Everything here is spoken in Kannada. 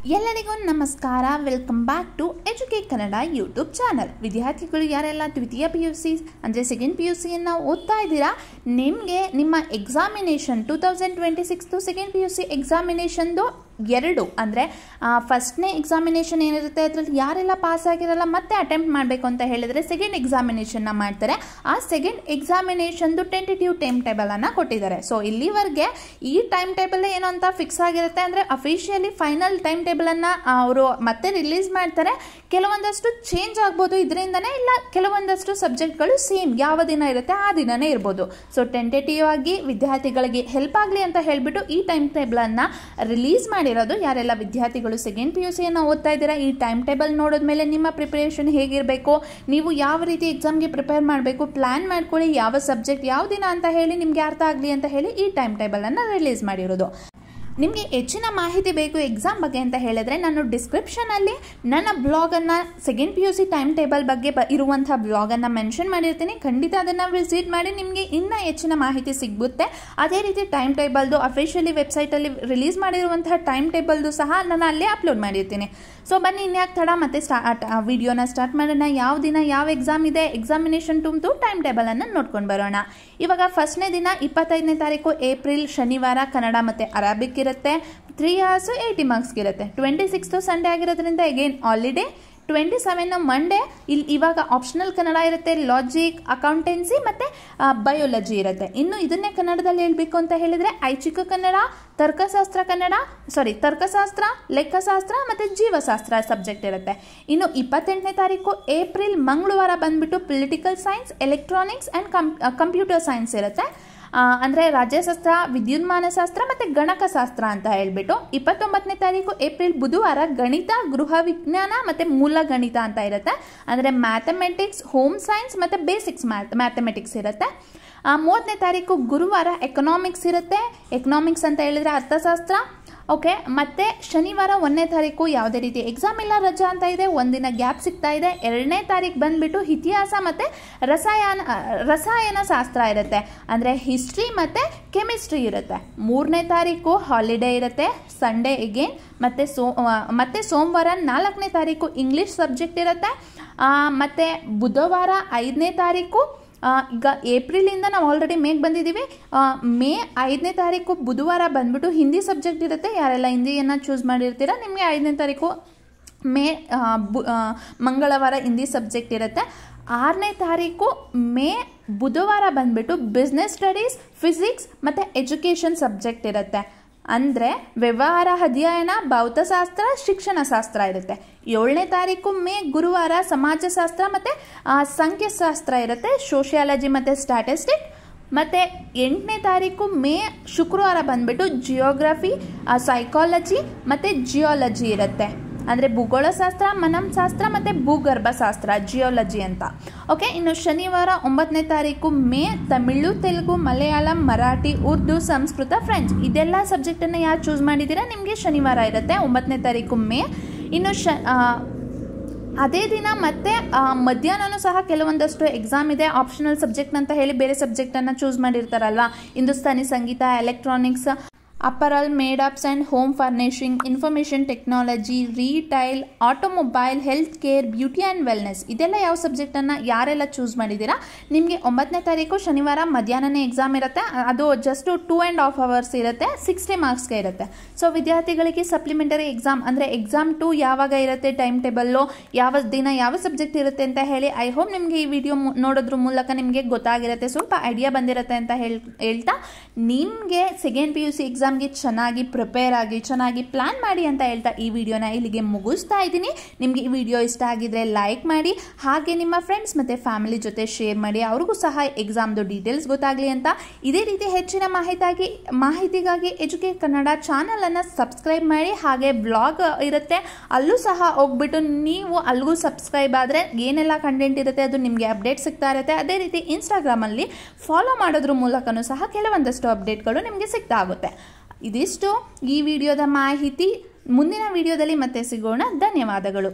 ಎಲ್ಲರಿಗೂ ನಮಸ್ಕಾರ. Welcome back to educate Kannada YouTube channel. ವಿದ್ಯಾರ್ಥಿಗಳು ಯಾರೆಲ್ಲ ದ್ವಿತೀಯ PUC ಅಂದರೆ ಸೆಕೆಂಡ್ PUCಯನ್ನು ಓದ್ತಾ ಇದ್ದೀರಾ, ನಿಮಗೆ ನಿಮ್ಮ ಎಕ್ಸಾಮಿನೇಷನ್ 2026 ಸೆಕೆಂಡ್ PUC ಎಕ್ಸಾಮಿನೇಷನ್ದು ಎರಡು ಅಂದರೆ ಫಸ್ಟ್ನೇ ಎಕ್ಸಾಮಿನೇಷನ್ ಏನಿರುತ್ತೆ ಅದರಲ್ಲಿ ಯಾರೆಲ್ಲ ಪಾಸ್ ಆಗಿರಲ್ಲ ಮತ್ತೆ ಅಟೆಂಪ್ಟ್ ಮಾಡಬೇಕು ಅಂತ ಹೇಳಿದರೆ ಸೆಕೆಂಡ್ ಎಕ್ಸಾಮಿನೇಷನ್ನ ಮಾಡ್ತಾರೆ. ಆ ಸೆಕೆಂಡ್ ಎಕ್ಸಾಮಿನೇಷನ್ದು ಟೆಂಟೇಟಿವ್ ಟೈಮ್ ಟೇಬಲನ್ನು ಕೊಟ್ಟಿದ್ದಾರೆ. ಸೊ ಇಲ್ಲಿವರೆಗೆ ಈ ಟೈಮ್ ಟೇಬಲ್ ಏನು ಅಂತ ಫಿಕ್ಸ್ ಆಗಿರುತ್ತೆ, ಅಂದರೆ ಅಫಿಷಿಯಲಿ ಫೈನಲ್ ಟೈಮ್ ಟೇಬಲನ್ನು ಅವರು ಮತ್ತೆ ರಿಲೀಸ್ ಮಾಡ್ತಾರೆ. ಕೆಲವೊಂದಷ್ಟು ಚೇಂಜ್ ಆಗ್ಬೋದು ಇದರಿಂದನೇ, ಇಲ್ಲ ಕೆಲವೊಂದಷ್ಟು ಸಬ್ಜೆಕ್ಟ್ಗಳು ಸೇಮ್ ಯಾವ ದಿನ ಇರುತ್ತೆ ಆ ದಿನನೇ ಇರ್ಬೋದು. ಸೊ ಟೆಂಟೇಟಿವ್ ಆಗಿ ವಿದ್ಯಾರ್ಥಿಗಳಿಗೆ ಹೆಲ್ಪ್ ಆಗಲಿ ಅಂತ ಹೇಳಿಬಿಟ್ಟು ಈ ಟೈಮ್ ಟೇಬಲನ್ನು ರಿಲೀಸ್ ಮಾಡಿ ಇರೋದು. ಯಾರೆಲ್ಲ ವಿದ್ಯಾರ್ಥಿಗಳು ಸೆಕೆಂಡ್ PUCಯನ್ನು ಓದ್ತಾ ಇದ್ದೀರಾ, ಈ ಟೈಮ್ ಟೇಬಲ್ ನೋಡಿದ್ಮೇಲೆ ನಿಮ್ಮ ಪ್ರಿಪರೇಷನ್ ಹೇಗಿರಬೇಕು, ನೀವು ಯಾವ ರೀತಿ ಎಕ್ಸಾಮ್ಗೆ ಪ್ರಿಪೇರ್ ಮಾಡಬೇಕು ಪ್ಲಾನ್ ಮಾಡ್ಕೊಳ್ಳಿ. ಯಾವ ಸಬ್ಜೆಕ್ಟ್ ಯಾವ ದಿನ ಅಂತ ಹೇಳಿ ನಿಮಗೆ ಅರ್ಥ ಆಗಲಿ ಅಂತ ಹೇಳಿ ಈ ಟೈಮ್ ಟೇಬಲನ್ನು ರಿಲೀಸ್ ಮಾಡಿರೋದು. ನಿಮಗೆ ಹೆಚ್ಚಿನ ಮಾಹಿತಿ ಬೇಕು ಎಕ್ಸಾಮ್ ಬಗ್ಗೆ ಅಂತ ಹೇಳಿದ್ರೆ ನಾನು ಡಿಸ್ಕ್ರಿಪ್ಷನಲ್ಲಿ ನನ್ನ ಬ್ಲಾಗನ್ನು ಸೆಕೆಂಡ್ PUC ಟೈಮ್ ಟೇಬಲ್ ಬಗ್ಗೆ ಇರುವಂಥ ಬ್ಲಾಗನ್ನು ಮೆನ್ಷನ್ ಮಾಡಿರ್ತೀನಿ. ಖಂಡಿತ ಅದನ್ನು ವಿಸಿಟ್ ಮಾಡಿ, ನಿಮಗೆ ಇನ್ನೂ ಹೆಚ್ಚಿನ ಮಾಹಿತಿ ಸಿಗುತ್ತೆ. ಅದೇ ರೀತಿ ಟೈಮ್ ಟೇಬಲ್ದು ಅಫಿಷಿಯಲಿ ವೆಬ್ಸೈಟಲ್ಲಿ ರಿಲೀಸ್ ಮಾಡಿರುವಂತಹ ಟೈಮ್ ಟೇಬಲ್ದು ಸಹ ನಾನು ಅಲ್ಲೇ ಅಪ್ಲೋಡ್ ಮಾಡಿರ್ತೀನಿ. ಸೊ ಬನ್ನಿ ಇನ್ಯಾಕೆ ತಡ, ಮತ್ತೆ ವಿಡಿಯೋನ ಸ್ಟಾರ್ಟ್ ಮಾಡೋಣ. ಯಾವ ದಿನ ಯಾವ ಎಕ್ಸಾಮ್ ಇದೆ, ಎಕ್ಸಾಮಿನೇಷನ್ ಟುಮ್ದು ಟೈಮ್ ಟೇಬಲನ್ನು ನೋಡ್ಕೊಂಡು ಬರೋಣ. ಇವಾಗ ಫಸ್ಟ್ನೇ ದಿನ 25ನೇ ತಾರೀಕು ಏಪ್ರಿಲ್ ಶನಿವಾರ ಕನ್ನಡ ಮತ್ತು ಅರಾಬಿಕ್ ಇರುತ್ತೆ. 3 hours 80 marks ಇರುತ್ತೆ. 26 ಸಂಡೇ ಆಗಿರೋದ್ರಿಂದ ಅಗೇನ್ ಹಾಲಿಡೇ. 27 ಮಂಡೇ. ಇವಾಗ ಆಪ್ಷನಲ್ ಕನ್ನಡ ಇರುತ್ತೆ, ಲಾಜಿಕ್, ಅಕೌಂಟೆನ್ಸಿ ಮತ್ತು ಬಯೋಲಜಿ ಇರುತ್ತೆ. ಇನ್ನು ಇದನ್ನೇ ಕನ್ನಡದಲ್ಲಿ ಹೇಳಬೇಕು ಅಂತ ಹೇಳಿದರೆ ಐಚ್ಛಿಕ ಕನ್ನಡ, ತರ್ಕಶಾಸ್ತ್ರ, ಲೆಕ್ಕಶಾಸ್ತ್ರ ಮತ್ತು ಜೀವಶಾಸ್ತ್ರ ಸಬ್ಜೆಕ್ಟ್ ಇರುತ್ತೆ. ಇನ್ನು 28ನೇ ತಾರೀಕು ಏಪ್ರಿಲ್ ಮಂಗಳವಾರ ಬಂದ್ಬಿಟ್ಟು political science, electronics and computer science ಇರುತ್ತೆ. ಅಂದರೆ ರಾಜ್ಯಶಾಸ್ತ್ರ, ವಿದ್ಯುನ್ಮಾನಶಾಸ್ತ್ರ ಮತ್ತು ಗಣಕಶಾಸ್ತ್ರ ಅಂತ ಹೇಳ್ಬಿಟ್ಟು. 29ನೇ ತಾರೀಕು ಏಪ್ರಿಲ್ ಬುಧವಾರ ಗಣಿತ, ಗೃಹ ವಿಜ್ಞಾನ ಮತ್ತು ಮೂಲ ಗಣಿತ ಅಂತ ಇರುತ್ತೆ. ಅಂದರೆ ಮ್ಯಾಥಮೆಟಿಕ್ಸ್, ಹೋಮ್ ಸೈನ್ಸ್ ಮತ್ತು ಬೇಸಿಕ್ಸ್ ಮ್ಯಾಥಮೆಟಿಕ್ಸ್ ಇರುತ್ತೆ. 30ನೇ ತಾರೀಕು ಗುರುವಾರ ಎಕನಾಮಿಕ್ಸ್ ಇರುತ್ತೆ. ಎಕನಾಮಿಕ್ಸ್ ಅಂತ ಹೇಳಿದ್ರೆ ಅರ್ಥಶಾಸ್ತ್ರ. ಓಕೆ, ಮತ್ತು ಶನಿವಾರ 1ನೇ ತಾರೀಕು ಯಾವುದೇ ರೀತಿ ಎಕ್ಸಾಮ್ ಇಲ್ಲ, ರಜಾ ಅಂತ ಇದೆ, ಒಂದಿನ ಗ್ಯಾಪ್ ಸಿಗ್ತಾ ಇದೆ. 2ನೇ ತಾರೀಕು ಬಂದುಬಿಟ್ಟು ಇತಿಹಾಸ ಮತ್ತು ರಸಾಯನ ಶಾಸ್ತ್ರ ಇರುತ್ತೆ, ಅಂದರೆ ಹಿಸ್ಟ್ರಿ ಮತ್ತು ಕೆಮಿಸ್ಟ್ರಿ ಇರುತ್ತೆ. 3ನೇ ತಾರೀಕು ಹಾಲಿಡೇ ಇರುತ್ತೆ, ಸಂಡೇ ಎಗೇನ್. ಮತ್ತು ಸೋಮವಾರ 4ನೇ ತಾರೀಕು ಇಂಗ್ಲೀಷ್ ಸಬ್ಜೆಕ್ಟ್ ಇರುತ್ತೆ. ಮತ್ತು ಬುಧವಾರ 5ನೇ ತಾರೀಕು, ಈಗ ಏಪ್ರಿಲಿಂದ ನಾವು ಆಲ್ರೆಡಿ ಮೇಗೆ ಬಂದಿದ್ದೀವಿ, ಮೇ 5ನೇ ತಾರೀಕು ಬುಧವಾರ ಬಂದ್ಬಿಟ್ಟು ಹಿಂದಿ ಸಬ್ಜೆಕ್ಟ್ ಇರುತ್ತೆ. ಯಾರೆಲ್ಲ ಹಿಂದಿಯನ್ನು ಚೂಸ್ ಮಾಡಿರ್ತೀರ ನಿಮಗೆ 5ನೇ ತಾರೀಕು ಮಂಗಳವಾರ ಹಿಂದಿ ಸಬ್ಜೆಕ್ಟ್ ಇರುತ್ತೆ. 6ನೇ ತಾರೀಕು ಬುಧವಾರ ಬಂದ್ಬಿಟ್ಟು ಬಿಸ್ನೆಸ್ ಸ್ಟಡೀಸ್, ಫಿಸಿಕ್ಸ್ ಮತ್ತು ಎಜುಕೇಷನ್ ಸಬ್ಜೆಕ್ಟ್ ಇರುತ್ತೆ. ಅಂದರೆ ವ್ಯವಹಾರ ಅಧ್ಯಯನ, ಭೌತಶಾಸ್ತ್ರ, ಶಿಕ್ಷಣಶಾಸ್ತ್ರ ಇರುತ್ತೆ. 7ನೇ ತಾರೀಕು ಗುರುವಾರ ಸಮಾಜಶಾಸ್ತ್ರ ಮತ್ತು ಸಂಖ್ಯಾಶಾಸ್ತ್ರ ಇರುತ್ತೆ, ಸೋಷಿಯಾಲಜಿ ಮತ್ತು ಸ್ಟ್ಯಾಟಿಸ್ಟಿಕ್. ಮತ್ತು 8ನೇ ತಾರೀಕು ಶುಕ್ರವಾರ ಬಂದ್ಬಿಟ್ಟು ಜಿಯೋಗ್ರಫಿ, ಸೈಕಾಲಜಿ ಮತ್ತು ಜಿಯಾಲಜಿ ಇರುತ್ತೆ. ಅಂದರೆ ಭೂಗೋಳಶಾಸ್ತ್ರ, ಮನಃಶಾಸ್ತ್ರ ಮತ್ತು ಭೂಗರ್ಭಶಾಸ್ತ್ರ, ಜಿಯಾಲಜಿ ಅಂತ. ಓಕೆ, ಇನ್ನು ಶನಿವಾರ 9ನೇ ತಾರೀಕು ತಮಿಳು, ತೆಲುಗು, ಮಲಯಾಳಂ, ಮರಾಠಿ, ಉರ್ದು, ಸಂಸ್ಕೃತ, ಫ್ರೆಂಚ್ ಇದೆಲ್ಲ ಸಬ್ಜೆಕ್ಟನ್ನು ಯಾರು ಚೂಸ್ ಮಾಡಿದ್ದೀರಾ ನಿಮಗೆ ಶನಿವಾರ ಇರುತ್ತೆ 9ನೇ ತಾರೀಕು ಇನ್ನು ಅದೇ ದಿನ ಮತ್ತೆ ಮಧ್ಯಾಹ್ನನೂ ಸಹ ಕೆಲವೊಂದಷ್ಟು ಎಕ್ಸಾಮ್ ಇದೆ. ಆಪ್ಷನಲ್ ಸಬ್ಜೆಕ್ಟ್ ಅಂತ ಹೇಳಿ ಬೇರೆ ಸಬ್ಜೆಕ್ಟನ್ನು ಚೂಸ್ ಮಾಡಿರ್ತಾರಲ್ವ, ಹಿಂದೂಸ್ತಾನಿ ಸಂಗೀತ, electronics, apparel, made ups and home furnishing, information technology, retail, automobile, health care, beauty and wellness ಇದೆಲ್ಲ ಯಾವ ಸಬ್ಜೆಕ್ಟನ್ನು ಯಾರೆಲ್ಲ ಚೂಸ್ ಮಾಡಿದ್ದೀರಾ ನಿಮಗೆ 9ನೇ ತಾರೀಕು ಶನಿವಾರ ಮಧ್ಯಾಹ್ನನೇ ಎಕ್ಸಾಮ್ ಇರುತ್ತೆ. ಅದು ಜಸ್ಟ್ 2.5 hours ಇರುತ್ತೆ, 60 marksಗೆ ಇರುತ್ತೆ. ಸೊ ವಿದ್ಯಾರ್ಥಿಗಳಿಗೆ ಸಪ್ಲಿಮೆಂಟರಿ ಎಕ್ಸಾಮ್ ಅಂದರೆ ಎಕ್ಸಾಮ್ 2 ಯಾವಾಗ ಇರುತ್ತೆ, ಟೈಮ್ ಟೇಬಲ್ಲು ಯಾವ ದಿನ ಯಾವ ಸಬ್ಜೆಕ್ಟ್ ಇರುತ್ತೆ ಅಂತ ಹೇಳಿ ಐ ಹೋಪ್ ನಿಮಗೆ ಈ ವಿಡಿಯೋ ನೋಡೋದ್ರ ಮೂಲಕ ನಿಮಗೆ ಗೊತ್ತಾಗಿರುತ್ತೆ, ಸ್ವಲ್ಪ ಐಡಿಯಾ ಬಂದಿರುತ್ತೆ ಅಂತ ಹೇಳ್ತಾ ನಿಮಗೆ ಸೆಕೆಂಡ್ PUC ಎಕ್ಸಾಮ್ಗೆ ಚೆನ್ನಾಗಿ ಪ್ರಿಪೇರ್ ಆಗಿ ಚೆನ್ನಾಗಿ ಪ್ಲಾನ್ ಮಾಡಿ ಅಂತ ಹೇಳ್ತಾ ಈ ವಿಡಿಯೋನ ಇಲ್ಲಿಗೆ ಮುಗಿಸ್ತಾ ಇದ್ದೀನಿ. ನಿಮಗೆ ಈ ವಿಡಿಯೋ ಇಷ್ಟ ಆಗಿದ್ರೆ ಲೈಕ್ ಮಾಡಿ, ಹಾಗೆ ನಿಮ್ಮ ಫ್ರೆಂಡ್ಸ್ ಮತ್ತು ಫ್ಯಾಮಿಲಿ ಜೊತೆ ಶೇರ್ ಮಾಡಿ, ಅವ್ರಿಗೂ ಸಹ ಎಕ್ಸಾಮ್ದು ಡೀಟೇಲ್ಸ್ ಗೊತ್ತಾಗಲಿ ಅಂತ. ಇದೇ ರೀತಿ ಹೆಚ್ಚಿನ ಮಾಹಿತಿಗಾಗಿ ಎಜುಕೇಟ್ ಕನ್ನಡ ಚಾನಲನ್ನು ಸಬ್ಸ್ಕ್ರೈಬ್ ಮಾಡಿ. ಹಾಗೆ ಬ್ಲಾಗ್ ಇರುತ್ತೆ, ಅಲ್ಲೂ ಸಹ ಹೋಗ್ಬಿಟ್ಟು ನೀವು ಅಲ್ಲಿಗೂ ಸಬ್ಸ್ಕ್ರೈಬ್ ಆದರೆ ಏನೆಲ್ಲ ಕಂಟೆಂಟ್ ಇರುತ್ತೆ ಅದು ನಿಮಗೆ ಅಪ್ಡೇಟ್ ಸಿಗ್ತಾ ಇರುತ್ತೆ. ಅದೇ ರೀತಿ ಇನ್ಸ್ಟಾಗ್ರಾಮಲ್ಲಿ ಫಾಲೋ ಮಾಡೋದ್ರ ಮೂಲಕನೂ ಸಹ ಕೆಲವೊಂದಷ್ಟು ಅಪ್ಡೇಟ್ಗಳು ನಿಮಗೆ ಸಿಗ್ತಾ ಆಗುತ್ತೆ. ಇದಿಷ್ಟು ಈ ವಿಡಿಯೋದ ಮಾಹಿತಿ. ಮುಂದಿನ ವಿಡಿಯೋದಲ್ಲಿ ಮತ್ತೆ ಸಿಗೋಣ. ಧನ್ಯವಾದಗಳು.